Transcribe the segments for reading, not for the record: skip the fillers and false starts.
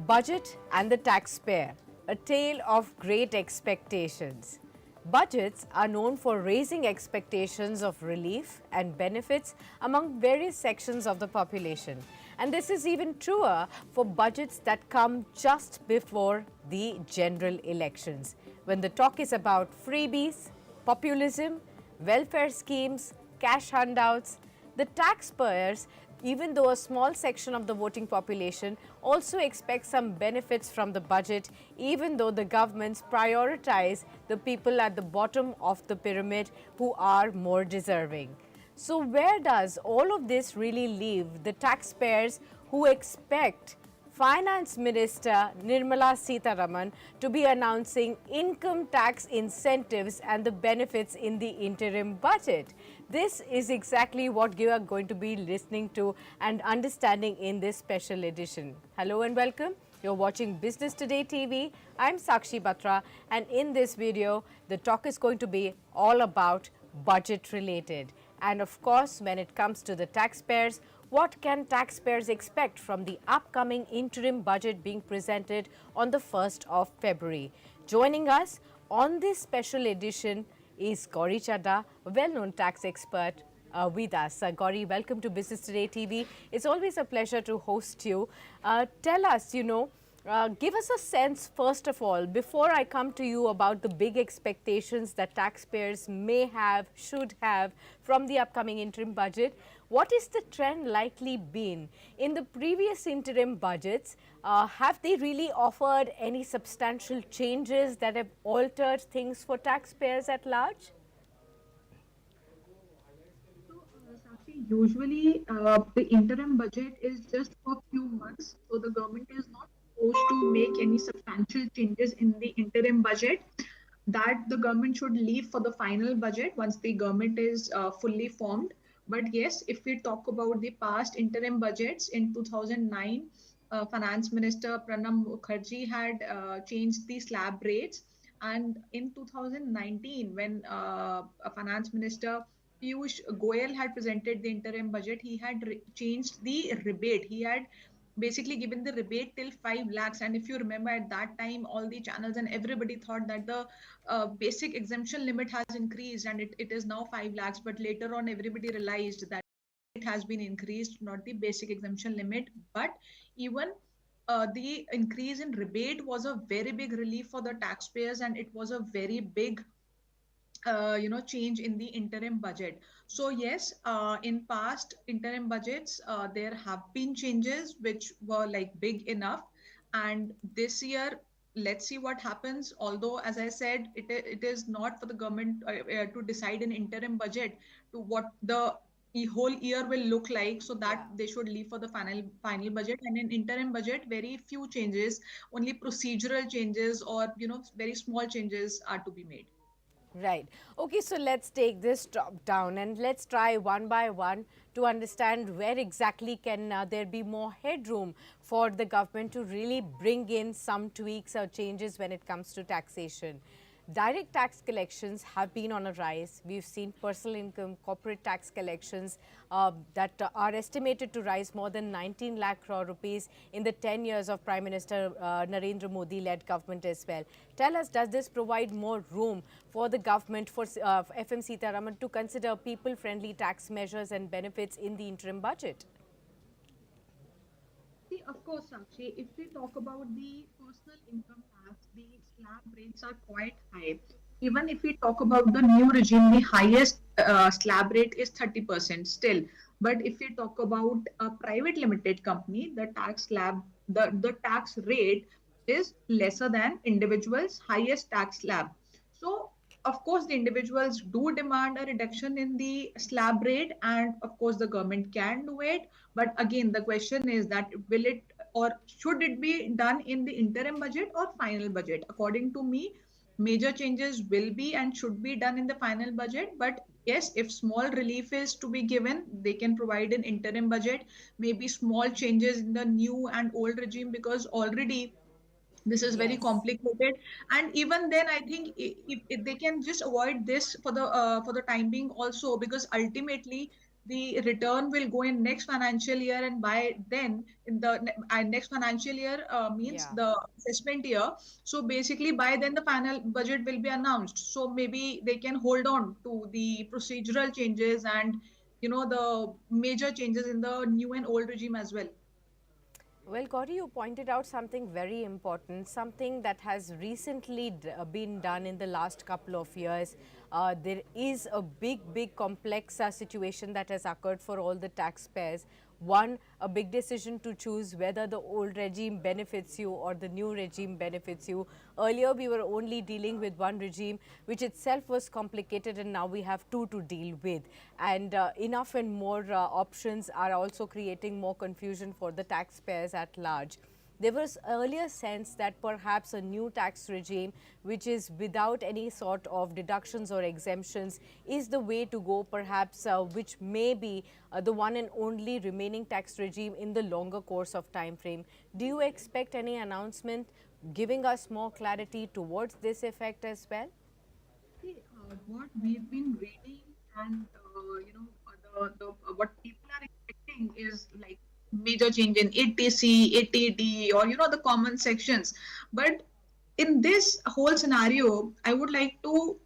Budget and the taxpayer, a tale of great expectations. Budgets are known for raising expectations of relief and benefits among various sections of the population. And this is even truer for budgets that come just before the general elections, when the talk is about freebies, populism, welfare schemes, cash handouts. The taxpayers, even though a small section of the voting population, also expects some benefits from the budget, even though the governments prioritize the people at the bottom of the pyramid who are more deserving. So where does all of this really leave the taxpayers who expect Finance Minister Nirmala Sitharaman to be announcing income tax incentives and the benefits in the interim budget? This is exactly what you are going to be listening to and understanding in this special edition. Hello and welcome. You're watching Business Today TV. I'm Sakshi Batra, and in this video, the talk is going to be all about budget related. And of course, when it comes to the taxpayers, what can taxpayers expect from the upcoming interim budget being presented on the 1st of February? Joining us on this special edition is Gauri Chadha, a well-known tax expert with us. Gauri, welcome to Business Today TV. It's always a pleasure to host you. Tell us, give us a sense, first of all, before I come to you about the big expectations that taxpayers may have, should have from the upcoming interim budget. What is the trend likely been? In the previous interim budgets, have they really offered any substantial changes that have altered things for taxpayers at large? Sakshi, usually the interim budget is just for a few months, so the government is not supposed to make any substantial changes in the interim budget. That the government should leave for the final budget once the government is fully formed. But yes, if we talk about the past interim budgets in 2009, Finance Minister Pranab Mukherjee had changed the slab rates. And in 2019, when Finance Minister Piyush Goyal had presented the interim budget, he had changed the rebate. He had basically given the rebate till 5 lakhs. And if you remember, at that time, all the channels and everybody thought that the basic exemption limit has increased and it is now 5 lakhs. But later on, everybody realized that it has been increased, not the basic exemption limit, but even the increase in rebate was a very big relief for the taxpayers, and it was a very big change in the interim budget. So yes, in past interim budgets there have been changes which were like big enough, and this year let's see what happens. Although, as I said, it is not for the government to decide an interim budget to what the whole year will look like, so that they should leave for the final budget. And in interim budget, very few changes, only procedural changes, or very small changes are to be made. Right. Okay, so let's take this top down and let's try one by one to understand where exactly can there be more headroom for the government to really bring in some tweaks or changes when it comes to taxation. Direct tax collections have been on a rise. We've seen personal income, corporate tax collections that are estimated to rise more than 19 lakh crore rupees in the 10 years of Prime Minister Narendra Modi-led government as well. Tell us, does this provide more room for the government, for FM Sitharaman, to consider people-friendly tax measures and benefits in the interim budget? See, of course, Sakshi, if we talk about the personal income tax, the slab rates are quite high. Even if we talk about the new regime, the highest slab rate is 30% still. But if we talk about a private limited company, the tax rate is lesser than individuals' highest tax slab. So, of course, the individuals do demand a reduction in the slab rate, and of course, the government can do it. But again, the question is that will it, or should it be done in the interim budget or final budget? According to me, major changes will be and should be done in the final budget. But yes, if small relief is to be given, they can provide an interim budget, maybe small changes in the new and old regime, because already this is very Yes. complicated. And even then, I think if they can just avoid this for the time being also, because ultimately the return will go in next financial year, and by then in the next financial year means Yeah. the assessment year. So basically by then the final budget will be announced, so maybe they can hold on to the procedural changes and the major changes in the new and old regime as well. Well, Gauri, you pointed out something very important, something that has recently been done in the last couple of years. There is a big, complex situation that has occurred for all the taxpayers. One, a big decision to choose whether the old regime benefits you or the new regime benefits you. Earlier, we were only dealing with one regime, which itself was complicated, and now we have two to deal with. And enough and more options are also creating more confusion for the taxpayers at large. There was earlier sense that perhaps a new tax regime, which is without any sort of deductions or exemptions, is the way to go, perhaps which may be the one and only remaining tax regime in the longer course of time frame. Do you expect any announcement giving us more clarity towards this effect as well? See, what we've been reading and what people are expecting is like major change in ATC, ATD, or the common sections. But in this whole scenario, I would like to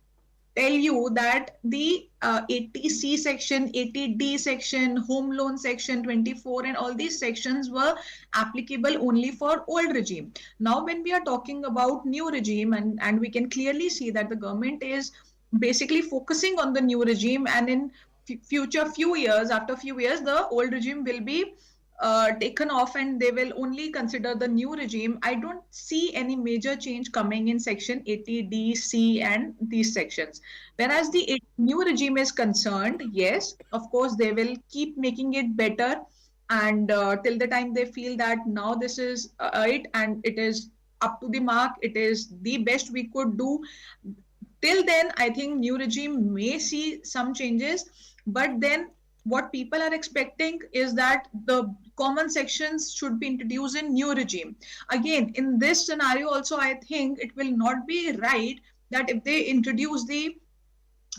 tell you that the 80C section, 80D section, home loan section 24, and all these sections were applicable only for old regime. Now, when we are talking about new regime, and we can clearly see that the government is basically focusing on the new regime, and in future few years, after few years, the old regime will be taken off and they will only consider the new regime. I don't see any major change coming in section 80D, C, and these sections. Whereas the new regime is concerned, yes, of course, they will keep making it better. And till the time they feel that now this is it and it is up to the mark, it is the best we could do. Till then, I think new regime may see some changes, but then what people are expecting is that the common sections should be introduced in new regime. Again, in this scenario also, I think it will not be right that if they introduce the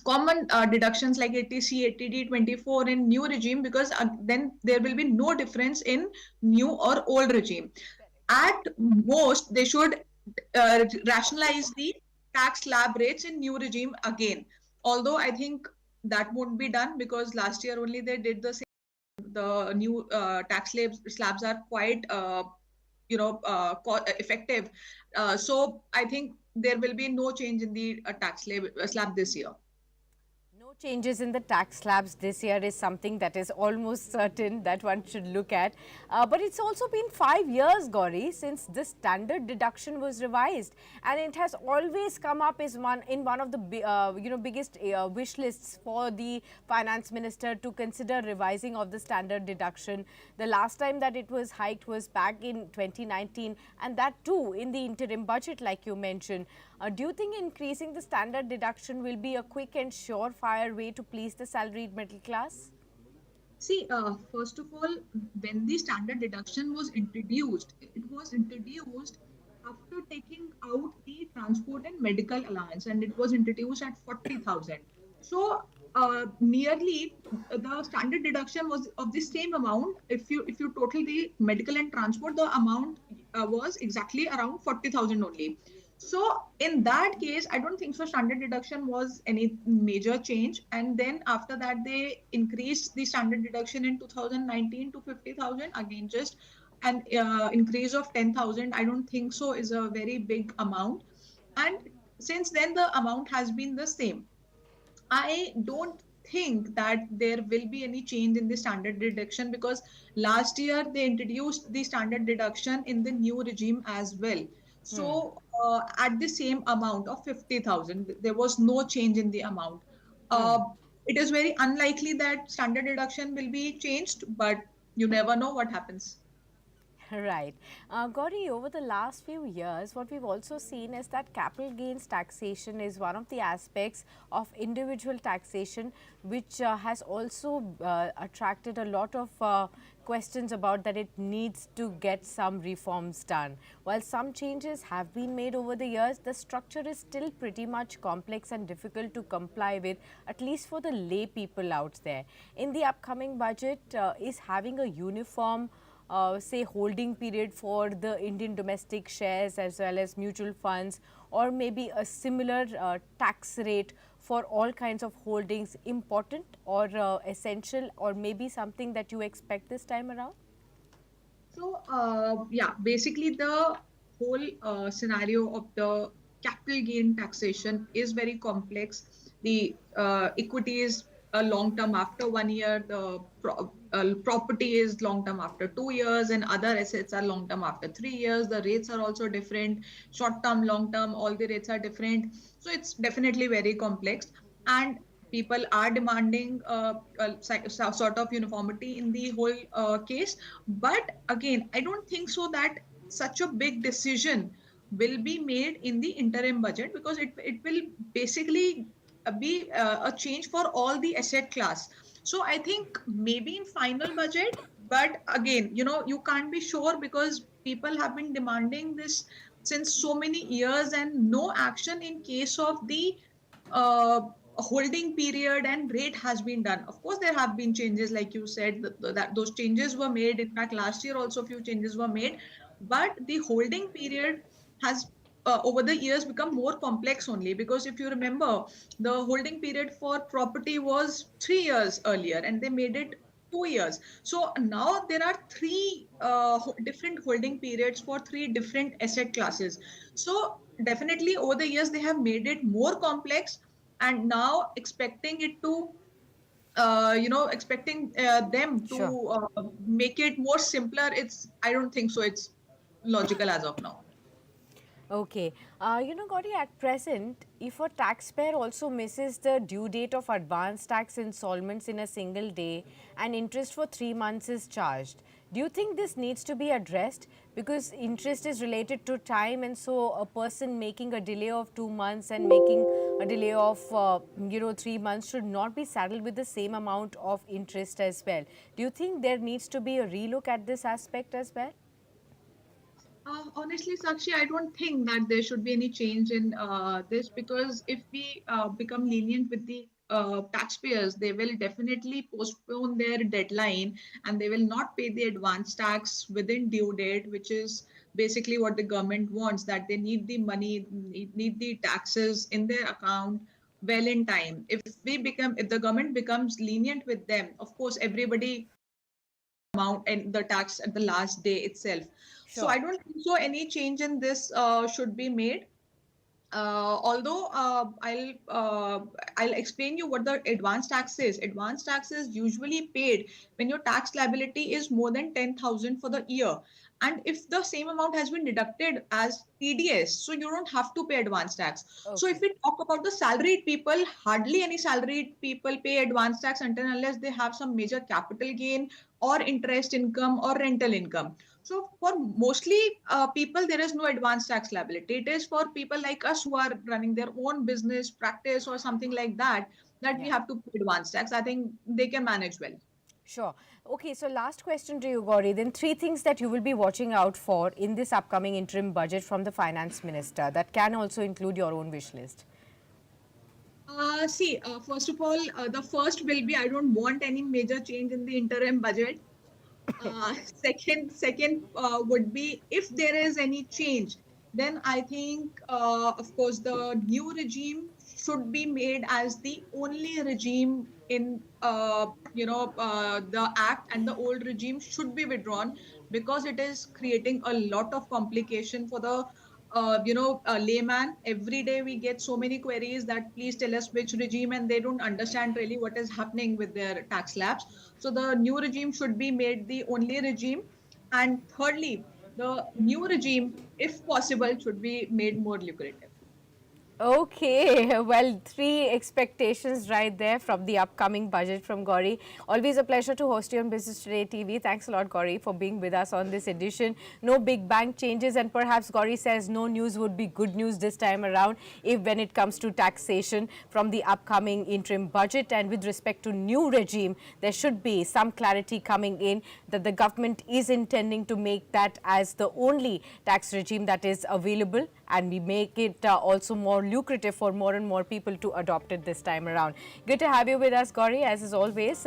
common deductions like ATC, ATD 24 in new regime, because then there will be no difference in new or old regime. At most, they should rationalize the tax slab rates in new regime again. Although I think that won't be done because last year only they did the same. The new tax slabs are quite effective. So I think there will be no change in the slab this year. No changes in the tax slabs this year is something that is almost certain that one should look at. But it's also been 5 years, Gauri, since the standard deduction was revised, and it has always come up as one of the biggest wish lists for the finance minister to consider revising of the standard deduction. The last time that it was hiked was back in 2019, and that too in the interim budget, like you mentioned. Do you think increasing the standard deduction will be a quick and surefire way to please the salaried middle class? See, first of all, when the standard deduction was introduced, it was introduced after taking out the transport and medical allowance, and it was introduced at 40,000. So, nearly the standard deduction was of the same amount. If you total the medical and transport, the amount was exactly around 40,000 only. So in that case, I don't think so. Standard deduction was any major change, and then after that, they increased the standard deduction in 2019 to 50,000. Again, just an increase of 10,000. I don't think so is a very big amount, and since then the amount has been the same. I don't think that there will be any change in the standard deduction because last year they introduced the standard deduction in the new regime as well. So, at the same amount of 50,000, there was no change in the amount. Uh, it is very unlikely that standard deduction will be changed, but you never know what happens. Right. Gauri, over the last few years, what we've also seen is that capital gains taxation is one of the aspects of individual taxation, which has also attracted a lot of questions about that it needs to get some reforms done. While some changes have been made over the years, the structure is still pretty much complex and difficult to comply with, at least for the lay people out there. In the upcoming budget, is having a uniform say holding period for the Indian domestic shares as well as mutual funds, or maybe a similar tax rate for all kinds of holdings important or essential, or maybe something that you expect this time around? So, yeah, basically the whole scenario of the capital gain taxation is very complex. The equity is a long term after 1 year, the property is long term after 2 years, and other assets are long term after 3 years. The rates are also different, short term, long term, all the rates are different. So, it's definitely very complex. And people are demanding sort of uniformity in the whole case, but again, I don't think so that such a big decision will be made in the interim budget, because it will basically be a change for all the asset class. So I think maybe in final budget, but again, you can't be sure, because people have been demanding this since so many years, and no action in case of the uh, holding period and rate has been done. Of course, there have been changes, like you said, that those changes were made. In fact, last year also a few changes were made, but the holding period has over the years become more complex only, because if you remember, the holding period for property was 3 years earlier, and they made it 2 years. So now there are three different holding periods for three different asset classes. So definitely over the years they have made it more complex, and now expecting it to expecting them to Sure. make it more simpler, it's, I don't think so it's logical as of now. Okay. Gauri, at present, if a taxpayer also misses the due date of advance tax installments in a single day and interest for 3 months is charged, do you think this needs to be addressed? Because interest is related to time, and so a person making a delay of 2 months and making a delay of 3 months should not be saddled with the same amount of interest as well. Do you think there needs to be a relook at this aspect as well? Honestly, Sakshi, I don't think that there should be any change in this, because if we become lenient with the taxpayers, they will definitely postpone their deadline, and they will not pay the advance tax within due date, which is basically what the government wants, that they need the money, need the taxes in their account well in time. If the government becomes lenient with them, of course, everybody amount and the tax at the last day itself. So Sure. I don't think so any change in this should be made. Although I'll explain you what the advance tax is. Advance tax is usually paid when your tax liability is more than 10,000 for the year, and if the same amount has been deducted as TDS, so you don't have to pay advance tax. So if Okay. we talk about the salaried people, hardly any salaried people pay advance tax until unless they have some major capital gain or interest income or rental income. So for mostly people, there is no advance tax liability. It is for people like us who are running their own business practice or something like that, that we Yeah. have to pay advance tax. I think they can manage well. Sure. Okay, so last question to you, Gauri. Then, three things that you will be watching out for in this upcoming interim budget from the finance minister that can also include your own wish list. See, first of all, the first will be, I don't want any major change in the interim budget. Second would be, if there is any change, then I think, of course, the new regime should be made as the only regime in, the act, and the old regime should be withdrawn, because it is creating a lot of complication for the layman. Every day we get so many queries that please tell us which regime, and they don't understand really what is happening with their tax slabs. So the new regime should be made the only regime. And thirdly, the new regime, if possible, should be made more lucrative. Okay, well, three expectations right there from the upcoming budget from Gauri. Always a pleasure to host you on Business Today TV. Thanks a lot, Gauri, for being with us on this edition. No big bang changes, and perhaps Gauri says no news would be good news this time around if when it comes to taxation from the upcoming interim budget. And with respect to new regime, there should be some clarity coming in that the government is intending to make that as the only tax regime that is available, and we make it also more lucrative for more and more people to adopt it this time around. Good to have you with us, Gauri, as is always.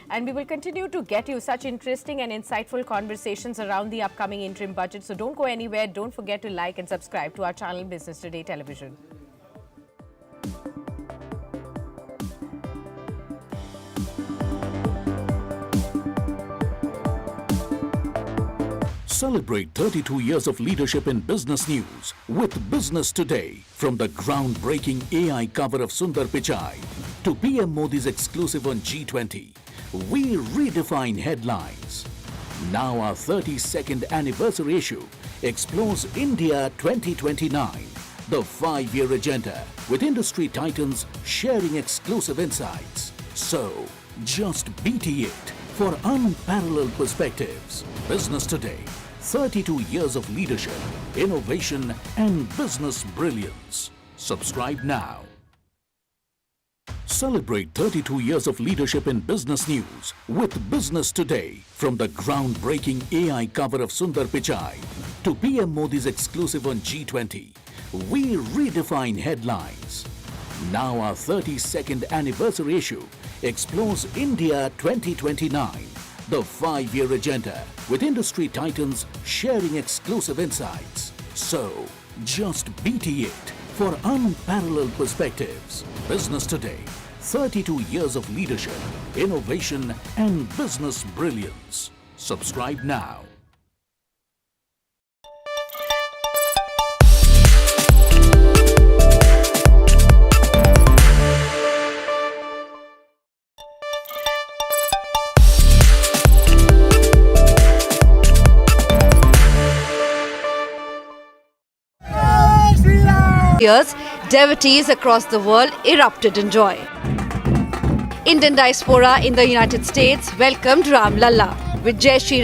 And we will continue to get you such interesting and insightful conversations around the upcoming interim budget. So don't go anywhere. Don't forget to like and subscribe to our channel, Business Today Television. Celebrate 32 years of leadership in business news with Business Today. From the groundbreaking AI cover of Sundar Pichai to PM Modi's exclusive on G20, we redefine headlines. Now our 32nd anniversary issue explores India 2029, the 5-year agenda with industry titans sharing exclusive insights. So, just BT it for unparalleled perspectives. Business Today. 32 years of leadership, innovation, and business brilliance. Subscribe now. Celebrate 32 years of leadership in business news with Business Today. From the groundbreaking AI cover of Sundar Pichai to PM Modi's exclusive on G20, we redefine headlines. Now our 32nd anniversary issue explores India 2029, the 5-year agenda with industry titans sharing exclusive insights. So, just BT it for unparalleled perspectives. Business Today. 32 years of leadership, innovation, and business brilliance. Subscribe now. Years, devotees across the world erupted in joy. Indian diaspora in the United States welcomed Ram Lalla with Jai Shri Ram.